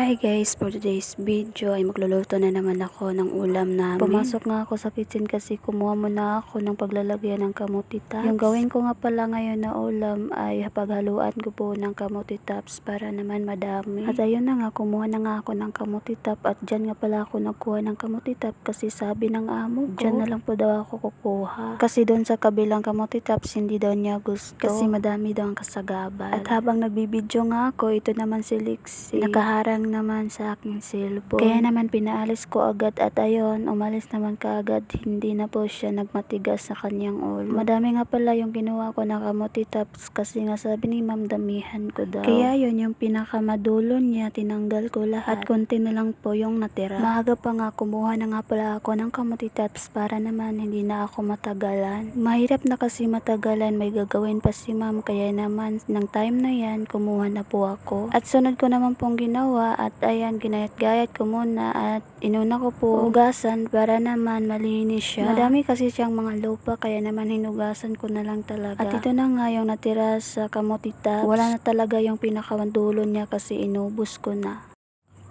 Hi guys, for today's video ay magluluto na naman ako ng ulam namin. Pumasok nga ako sa kitchen kasi kumuha muna ako ng paglalagyan ng kamuti tops. Yung gawin ko nga pala ngayon na ulam ay paghaluan ko po ng kamuti tops para naman madami. At ayun na nga, kumuha na nga ako ng kamuti top at dyan nga pala ako nagkuha ng kamuti top kasi sabi ng amo ko, dyan na lang po daw ako kukuha. Kasi doon sa kabilang kamuti tops hindi daw niya gusto kasi madami daw ang kasagabal. At habang nagbibideo nga ako, ito naman si Lixie. Nakaharang naman sa aking cellphone. Kaya naman pinaalis ko agad at ayun, umalis naman kaagad. Hindi na po siya nagmatigas sa kanyang ulo. Madami nga pala yung kinuha ko na kamuti tops kasi nga sabi ni ma'am damihan ko daw. Kaya yun yung pinakamadulo niya, tinanggal ko lahat. At konti na lang po yung natira. Maaga pa nga, kumuha na nga pala ako ng kamuti tops para naman hindi na ako matagalan. Mahirap na kasi matagalan, may gagawin pa si ma'am. Kaya naman, ng time na yan, kumuha na po ako. At sunod ko naman pong ginawa at ayan, ginayat-gayat ko muna at inuna ko po hugasan para naman malinis siya. Madami kasi siyang mga lupa kaya naman hinugasan ko na lang talaga. At ito na nga yung natira sa kamuti tops. Wala na talaga yung pinakadulo niya kasi inubos ko na.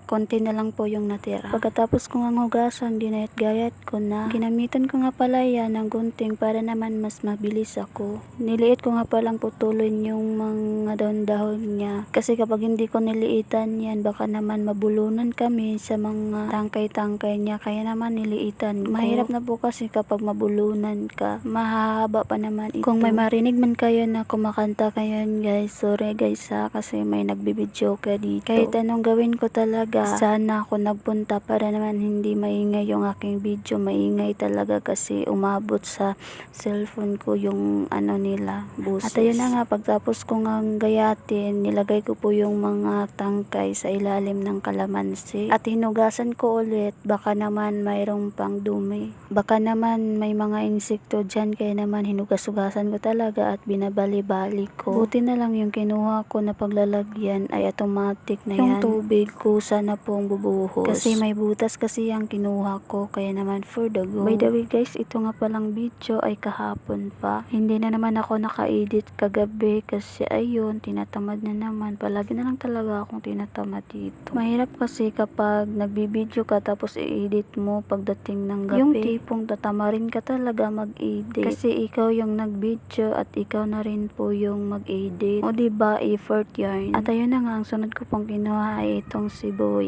Konti na lang po yung natira. Pagkatapos ko nga hugasan, ginayat-gayat ko na. Ginamitan ko nga pala yan ng gunting para naman mas mabilis ako. Niliit ko nga palang putulin yung mga dahon-dahon niya. Kasi kapag hindi ko niliitan yan, baka naman mabulunan kami sa mga tangkay-tangkay niya. Kaya naman niliitan ko. Mahirap na po kasi kapag mabulunan ka. Mahahaba pa naman ito. Kung may marinig man kayo na kumakanta kayo guys, sorry guys ha, kasi may nagbibidyo ka dito. Kahit anong gawin ko talaga, sana ako nagpunta para naman hindi maingay yung aking video. Maingay talaga kasi umabot sa cellphone ko yung ano nila, buses. At ayun na nga, pagtapos ko nga gayatin, nilagay ko po yung mga tangkay sa ilalim ng kalamansi. At hinugasan ko ulit, baka naman mayroong pang dumi. Baka naman may mga insekto dyan, kaya naman hinugas-hugasan ko talaga at binabali-bali ko. Buti na lang yung kinuha ko na paglalagyan ay automatic na yan. Yung tubig ko sana pong bubuhos. Kasi may butas kasi yung kinuha ko, kaya naman for the go. By the way guys, ito nga palang video ay kahapon pa. Hindi na naman ako naka-edit kagabi kasi ayun, tinatamad na naman. Palagi na lang talaga akong tinatamad dito. Mahirap kasi kapag nagbibideo ka tapos i-edit mo pagdating ng gabi. Yung tipong tatamarin ka talaga mag-edit. Kasi ikaw yung nag-video at ikaw na rin po yung mag-edit. O diba, effort yarn. At ayun na nga, ang sunod ko pong kinuha ay itong sibuyas.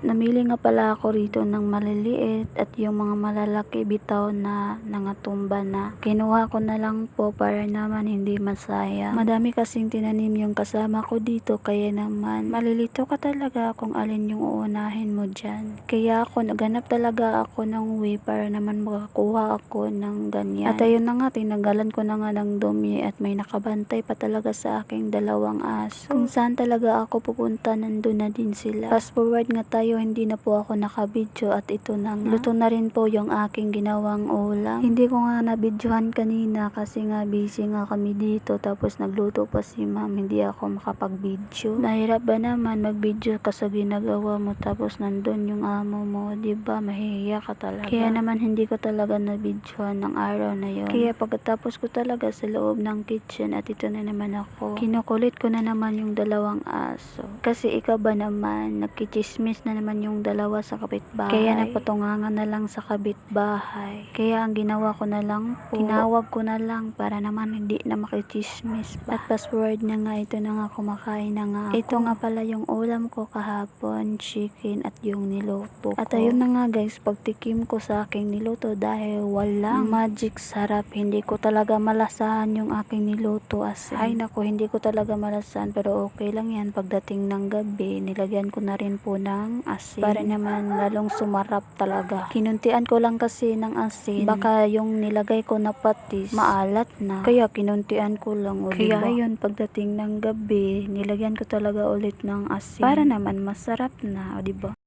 Namili nga pala ako rito ng maliliit at yung mga malalaki bitaw na nangatumba na. Kinuha ko na lang po para naman hindi masayang. Madami kasing tinanim yung kasama ko dito kaya naman malilito ka talaga kung alin yung uunahin mo dyan. Kaya ako naghanap talaga ako ng way para naman makakuha ako ng ganyan. At ayun na nga, tinanggalan ko na nga ng dumi at may nakabantay pa talaga sa aking dalawang aso. Kung saan talaga ako pupunta, nandun na din sila. Fast forward nga tayo, hindi na po ako nakabidyo at ito na nga. Luto na rin po yung aking ginawang ulam. Hindi ko nga nabidyohan kanina kasi nga busy nga kami dito tapos nagluto pa si ma'am, hindi ako makapag-video. Nahirap ba naman mag-video ka sa ginagawa mo tapos nandun yung amo mo, diba? Mahihiya ka talaga. Kaya naman hindi ko talaga nabidyohan ng araw na yon. Kaya pagkatapos ko talaga sa loob ng kitchen at ito na naman ako, kinukulit ko na naman yung dalawang aso. Kasi ikaw ba naman, nagkichismis na naman yung dalawa sa kapitbahay. Kaya napatungangan na lang sa kapitbahay. Kaya ang ginawa ko na lang po, tinawag ko na lang para naman hindi na makichismis pa. At fast forward na nga, ito na nga, kumakain na nga ako. Ito nga pala yung ulam ko kahapon, chicken at yung niluto ko. At ayun na nga guys, pagtikim ko sa aking niluto dahil walang magic sarap, hindi ko talaga malasahan yung aking niluto as in. Ay nako, hindi ko talaga malasahan pero okay lang yan. Pagdating ng gabi, nilagyan ko na rin po ng asin para naman lalong sumarap talaga. Kinuntian ko lang kasi ng asin, baka yung nilagay ko na patis maalat na, kaya kinuntian ko lang, o kaya diba? Yun, pagdating ng gabi, nilagyan ko talaga ulit ng asin para naman masarap na, o diba?